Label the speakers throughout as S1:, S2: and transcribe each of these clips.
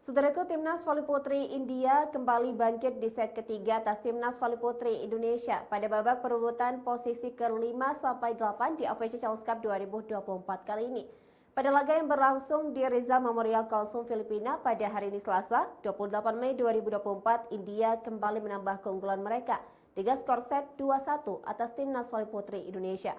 S1: Saudaraku, Timnas Voli Putri India kembali bangkit di set ketiga atas Timnas Voli Putri Indonesia pada babak perebutan posisi ke-5 sampai 8 di AFC Challenge Cup 2024 kali ini. Pada laga yang berlangsung di Rizal Memorial Kalsum, Filipina pada hari ini Selasa, 28 Mei 2024, India kembali menambah keunggulan mereka dengan skor set 2-1 atas Timnas Voli Putri Indonesia,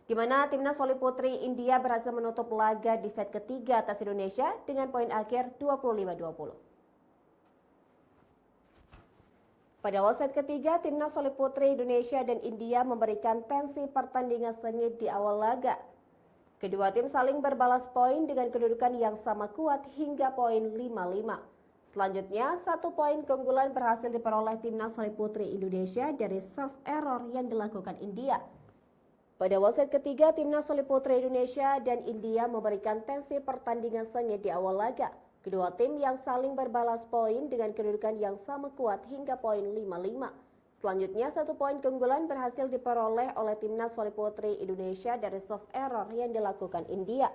S1: di mana Timnas Voli Putri India berhasil menutup laga di set ketiga atas Indonesia dengan poin akhir 25-20. Pada awal set ketiga, Timnas Voli Putri Indonesia dan India memberikan tensi pertandingan sengit di awal laga. Kedua tim saling berbalas poin dengan kedudukan yang sama kuat hingga poin 5-5. Selanjutnya, 1 poin keunggulan berhasil diperoleh Timnas Voli Putri Indonesia dari serve error yang dilakukan India. Pada awal set ketiga, Timnas Voli Putri Indonesia dan India memberikan tensi pertandingan sengit di awal laga. Kedua tim yang saling berbalas poin dengan kedudukan yang sama kuat hingga poin 5-5. Selanjutnya, 1 poin keunggulan berhasil diperoleh oleh Timnas Voli Putri Indonesia dari serve error yang dilakukan India.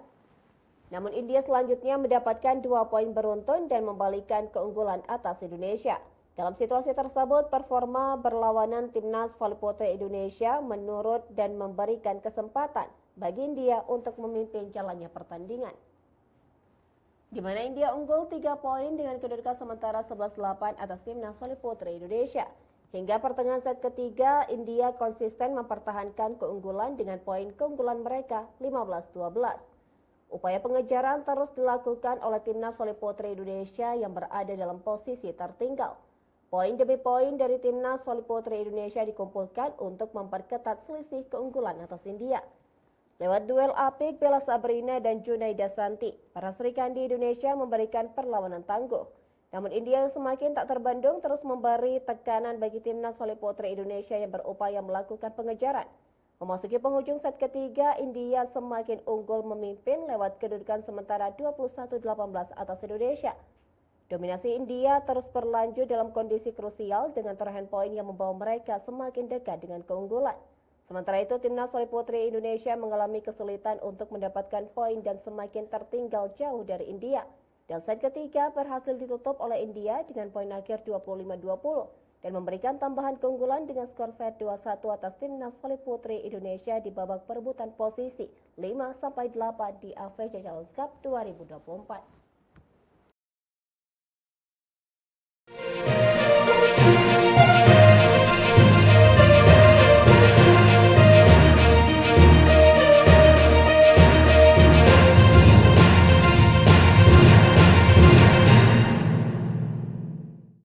S1: Namun India selanjutnya mendapatkan 2 poin beruntun dan membalikan keunggulan atas Indonesia. Dalam situasi tersebut, performa berlawanan Timnas Voli Putri Indonesia menurut dan memberikan kesempatan bagi India untuk memimpin jalannya pertandingan, di mana India unggul 3 poin dengan kedudukan sementara 11-8 atas Timnas Voli Putri Indonesia. Hingga pertengahan set ketiga, India konsisten mempertahankan keunggulan dengan poin keunggulan mereka 15-12. Upaya pengejaran terus dilakukan oleh Timnas Voli Putri Indonesia yang berada dalam posisi tertinggal. Poin demi poin dari Timnas Voli Putri Indonesia dikumpulkan untuk memperketat selisih keunggulan atas India. Lewat duel apik Bella Sabrina dan Junaida Santi, para Serikandi Indonesia memberikan perlawanan tangguh. Namun India yang semakin tak terbendung terus memberi tekanan bagi Timnas Voli Putri Indonesia yang berupaya melakukan pengejaran. Memasuki penghujung set ketiga, India semakin unggul memimpin lewat kedudukan sementara 21-18 atas Indonesia. Dominasi India terus berlanjut dalam kondisi krusial dengan torehan poin yang membawa mereka semakin dekat dengan keunggulan. Sementara itu, Timnas Voli Putri Indonesia mengalami kesulitan untuk mendapatkan poin dan semakin tertinggal jauh dari India. Dan set ketiga berhasil ditutup oleh India dengan poin akhir 25-20 dan memberikan tambahan keunggulan dengan skor set 2-1 atas Timnas Voli Putri Indonesia di babak perebutan posisi 5-8 di AFC Challenge Cup 2024.